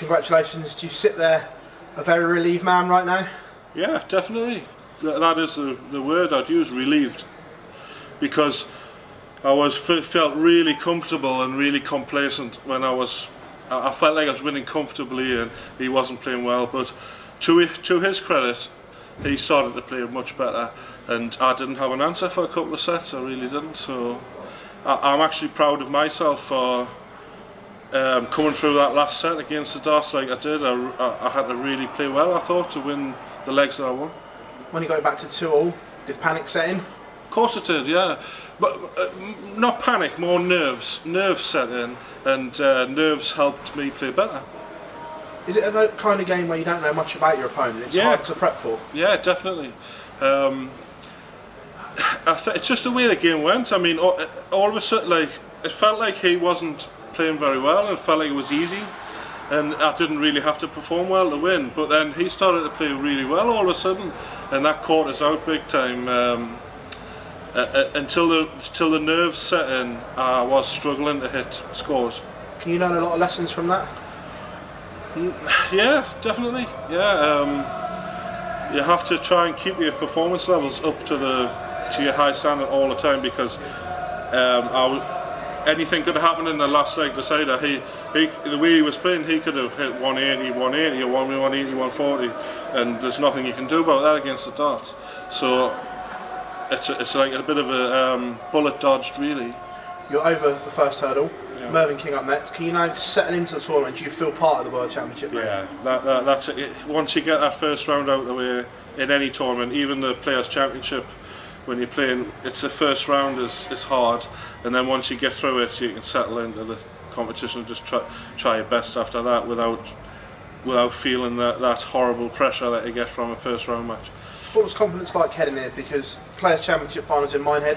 congratulations. Do you sit there a very relieved man right now? Yeah, definitely. That is the word I'd use, relieved. Because I felt really comfortable and really complacent when I felt like I was winning comfortably and he wasn't playing well. But to his credit, he started to play much better, and I didn't have an answer for a couple of sets. I really didn't. So I'm actually proud of myself for coming through that last set against the Darts like I did. I had to really play well, I thought, to win the legs that I won. When you got back to 2-all, did panic set in? Of course it did, yeah. But not panic, more nerves. Nerves set in, and nerves helped me play better. Is it a kind of game where you don't know much about your opponent? It's hard to prep for? Yeah, definitely. It's just the way the game went. I mean, all of a sudden, like, it felt like he wasn't playing very well, and it felt like it was easy, and I didn't really have to perform well to win. But then he started to play really well all of a sudden, and that caught us out big time. Until the nerves set in, I was struggling to hit scores. Can you learn a lot of lessons from that? Yeah, definitely. Yeah, you have to try and keep your performance levels up to your high standard all the time, because anything could have happened in the last leg decider. The way he was playing, he could have hit 180, or 180, 140, and there's nothing you can do about that against the Darts. So it's like a bit of a bullet dodged, really. You're over the first hurdle. Yeah. Mervyn King up next. Can you now settle into the tournament? Do you feel part of the World Championship? Yeah, that's it. Once you get that first round out of the way in any tournament, even the Players' Championship, when you're playing, it's the first round is hard, and then once you get through it, you can settle into the competition and just try your best after that without feeling that horrible pressure that you get from a first round match. What was confidence like heading here? Because Players' Championship finals in Minehead,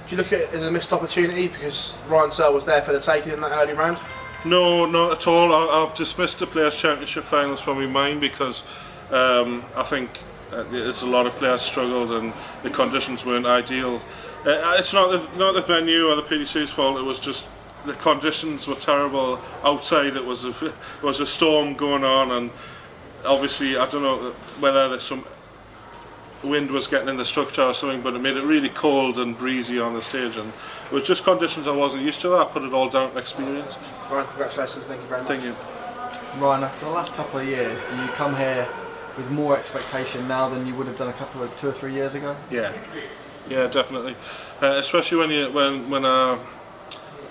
do you look at it as a missed opportunity because Ryan Searle was there for the taking in that early round? No, not at all. I've dismissed the Players' Championship finals from my mind because I think there's a lot of players struggled and the conditions weren't ideal. It's not the venue or the PDC's fault. It was just the conditions were terrible outside. It was a storm going on, and obviously I don't know whether there's some wind was getting in the structure or something, but it made it really cold and breezy on the stage, and it was just conditions I wasn't used to. I put it all down to experience. Ryan, congratulations, thank you very much. Thank you. Ryan, after the last couple of years, do you come here with more expectation now than you would have done 2 or 3 years ago? Yeah, definitely. Especially when I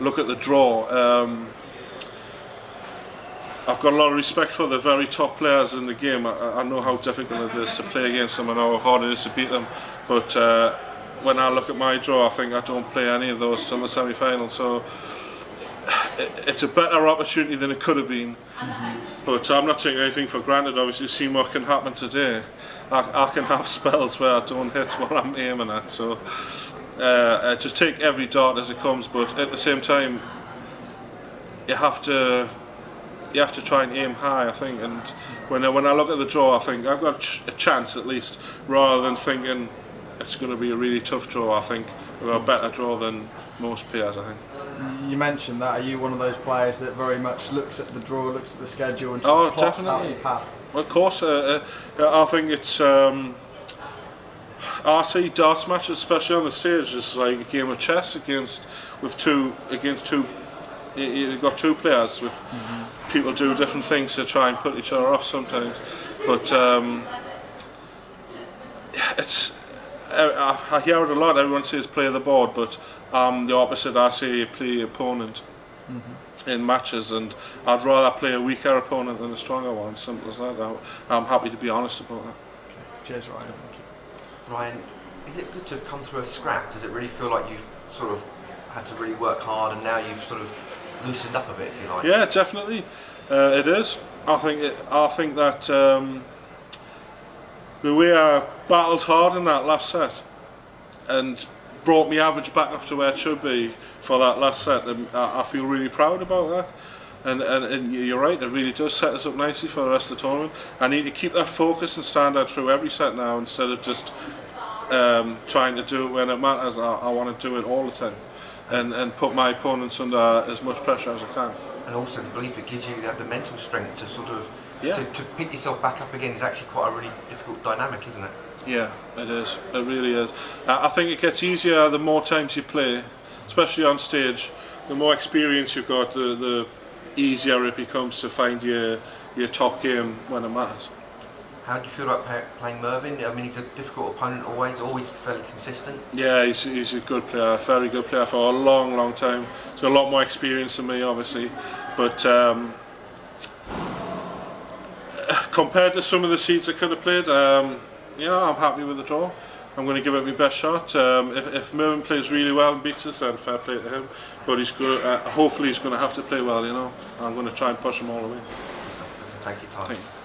look at the draw. I've got a lot of respect for the very top players in the game. I know how difficult it is to play against them and how hard it is to beat them. But when I look at my draw, I think I don't play any of those till the semi-final. So it's a better opportunity than it could have been. But I'm not taking anything for granted. Obviously, seeing what can happen today. I can have spells where I don't hit what I'm aiming at. So just take every dart as it comes. But at the same time, you have to try and aim high, I think, and when I look at the draw, I think I've got a chance at least, rather than thinking it's going to be a really tough draw. I think we've got a better draw than most players, I think. You mentioned that. Are you one of those players that very much looks at the draw, looks at the schedule, and sort of plots out your path? Of course, I think it's I see darts matches, especially on the stage, it's like a game of chess against two. You've got two players with people do different things to try and put each other off sometimes, but I hear it a lot. Everyone says play the board, but the opposite. I say play your opponent in matches, and I'd rather play a weaker opponent than a stronger one. Simple as that. I'm happy to be honest about that. Okay. Cheers, Ryan. Thank you. Ryan, is it good to have come through a scrap? Does it really feel like you've sort of had to really work hard, and now you've sort of loosened up a bit, if you like? Yeah, definitely. It is. I think that the way I battled hard in that last set and brought my average back up to where it should be for that last set, and I feel really proud about that. And you're right, it really does set us up nicely for the rest of the tournament. I need to keep that focus and stand out through every set now, instead of just trying to do it when it matters. I want to do it all the time and put my opponents under as much pressure as I can. and also the belief it gives you the mental strength to sort of Yeah. to pick yourself back up again is actually quite a really difficult dynamic, isn't it? Yeah, it is. It really is. I think it gets easier the more times you play, especially on stage. The more experience you've got, the easier it becomes to find your top game when it matters. How do you feel about playing Mervyn? I mean, he's a difficult opponent always fairly consistent. Yeah, he's a good player, a very good player for a long time. He's got a lot more experience than me, obviously, but compared to some of the seeds I could have played, I'm happy with the draw. I'm going to give it my best shot. If Mervyn plays really well and beats us, then fair play to him. But hopefully he's going to have to play well. I'm going to try and push him all the way. Thanks for your time. Thank you.